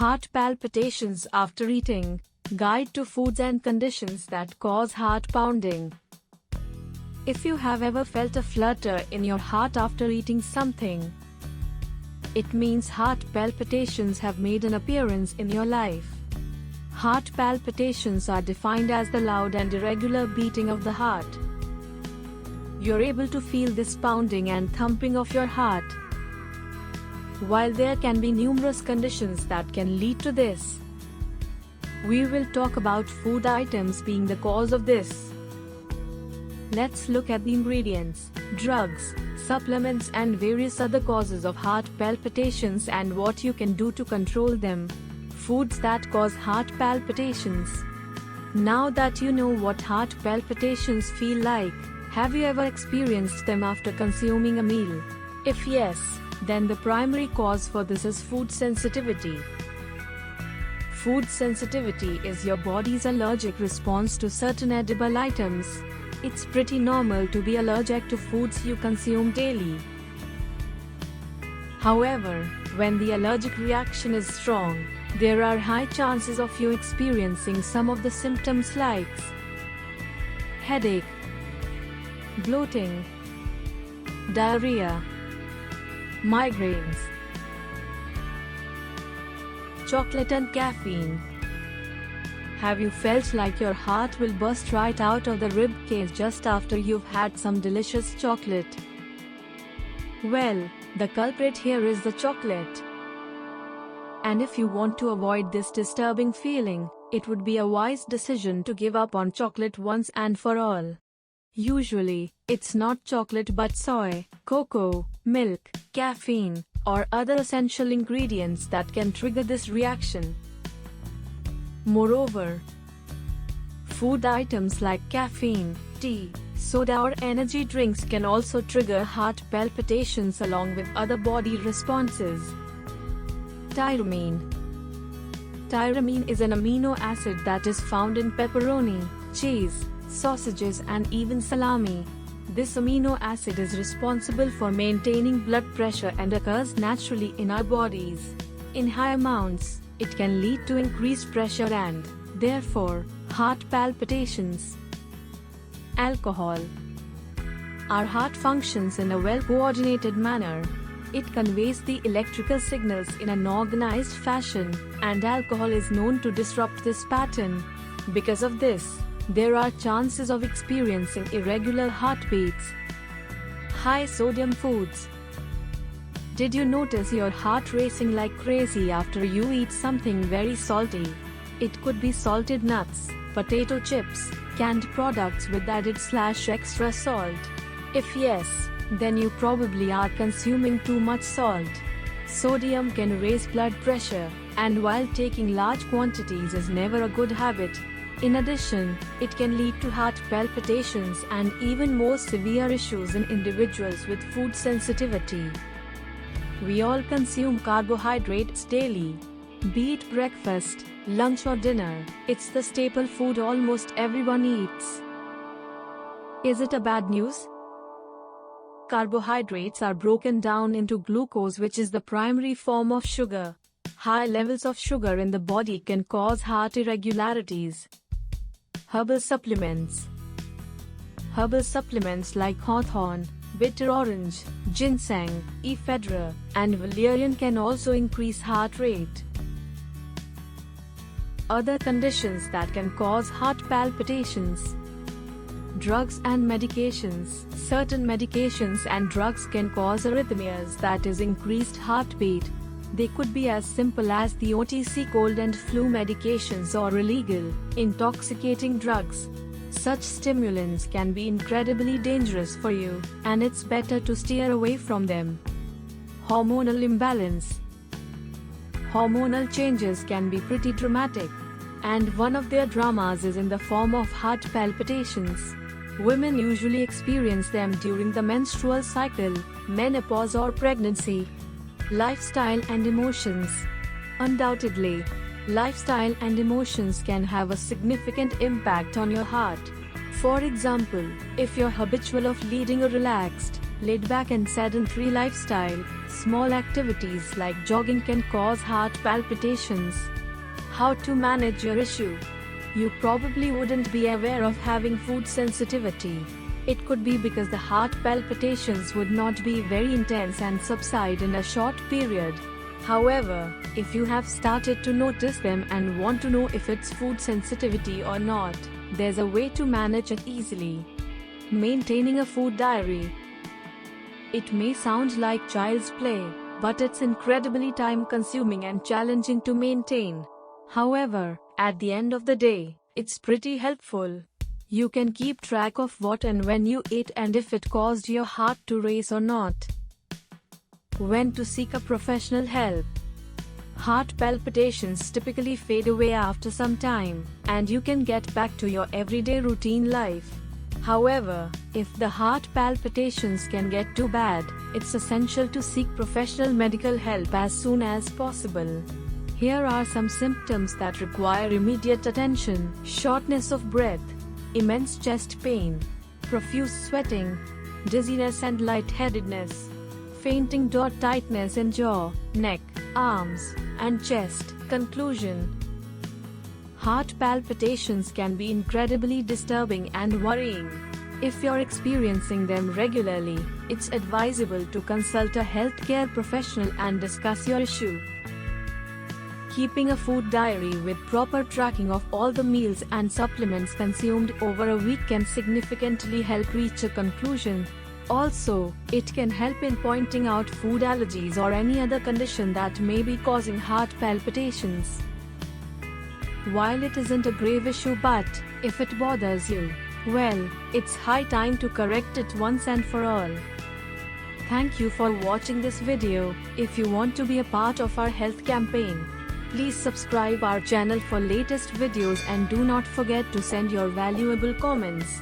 Heart palpitations after eating. Guide to foods and conditions that cause heart pounding. If you have ever felt a flutter in your heart after eating something, it means heart palpitations have made an appearance in your life. Heart palpitations are defined as the loud and irregular beating of the heart. You're able to feel this pounding and thumping of your heart. While there can be numerous conditions that can lead to this, we will talk about food items being the cause of this. Let's look at the ingredients, drugs, supplements and various other causes of heart palpitations and what you can do to control them. Foods that cause heart palpitations. Now that you know what heart palpitations feel like, have you ever experienced them after consuming a meal? If yes, then the primary cause for this is food sensitivity. Food sensitivity is your body's allergic response to certain edible items. It's pretty normal to be allergic to foods you consume daily. However, when the allergic reaction is strong, there are high chances of you experiencing some of the symptoms like headache, bloating, diarrhea, migraines. Chocolate and caffeine. Have you felt like your heart will burst right out of the rib cage just after you've had some delicious chocolate? Well, the culprit here is the chocolate. And if you want to avoid this disturbing feeling, it would be a wise decision to give up on chocolate once and for all. Usually, it's not chocolate but soy, cocoa, milk, caffeine, or other essential ingredients that can trigger this reaction. Moreover, food items like caffeine, tea, soda or energy drinks can also trigger heart palpitations along with other body responses. Tyramine. Tyramine is an amino acid that is found in pepperoni, cheese, sausages and even salami. This amino acid is responsible for maintaining blood pressure and occurs naturally in our bodies. In high amounts, it can lead to increased pressure and, therefore, heart palpitations. Alcohol. Our heart functions in a well-coordinated manner. It conveys the electrical signals in an organized fashion, and alcohol is known to disrupt this pattern. Because of this, there are chances of experiencing irregular heartbeats. High sodium foods. Did you notice your heart racing like crazy after you eat something very salty? It could be salted nuts, potato chips, canned products with added/extra salt. If yes, then you probably are consuming too much salt. Sodium can raise blood pressure, and while taking large quantities is never a good habit, in addition, it can lead to heart palpitations and even more severe issues in individuals with food sensitivity. We all consume carbohydrates daily. Be it breakfast, lunch or dinner, it's the staple food almost everyone eats. Is it a bad news? Carbohydrates are broken down into glucose, which is the primary form of sugar. High levels of sugar in the body can cause heart irregularities. Herbal supplements. Herbal supplements like hawthorn, bitter orange, ginseng, ephedra, and valerian can also increase heart rate. Other conditions that can cause heart palpitations. Drugs and medications. Certain medications and drugs can cause arrhythmias, that is increased heartbeat. They could be as simple as the OTC cold and flu medications or illegal, intoxicating drugs. Such stimulants can be incredibly dangerous for you, and it's better to steer away from them. Hormonal imbalance. Hormonal changes can be pretty dramatic, and one of their dramas is in the form of heart palpitations. Women usually experience them during the menstrual cycle, menopause or pregnancy. Lifestyle and emotions. Undoubtedly, lifestyle and emotions can have a significant impact on your heart. For example, if you're habitual of leading a relaxed, Laid back and sedentary lifestyle, small activities like jogging can cause heart palpitations. How to manage your issue? You probably wouldn't be aware of having food sensitivity. It could be because the heart palpitations would not be very intense and subside in a short period. However, if you have started to notice them and want to know if it's food sensitivity or not, there's a way to manage it easily. Maintaining a food diary. It may sound like child's play, but it's incredibly time-consuming and challenging to maintain. However, at the end of the day, it's pretty helpful. You can keep track of what and when you ate and if it caused your heart to race or not. When to seek a professional help. Heart palpitations typically fade away after some time, and you can get back to your everyday routine life. However, if the heart palpitations can get too bad, it's essential to seek professional medical help as soon as possible. Here are some symptoms that require immediate attention: shortness of breath, immense chest pain, profuse sweating, dizziness and lightheadedness, fainting, tightness in jaw, neck, arms, and chest. Conclusion: heart palpitations can be incredibly disturbing and worrying. If you're experiencing them regularly, it's advisable to consult a healthcare professional and discuss your issue. Keeping a food diary with proper tracking of all the meals and supplements consumed over a week can significantly help reach a conclusion. Also, it can help in pointing out food allergies or any other condition that may be causing heart palpitations. While it isn't a grave issue, but if it bothers you, well, it's high time to correct it once and for all. Thank you for watching this video. If you want to be a part of our health campaign, please subscribe our channel for latest videos and do not forget to send your valuable comments.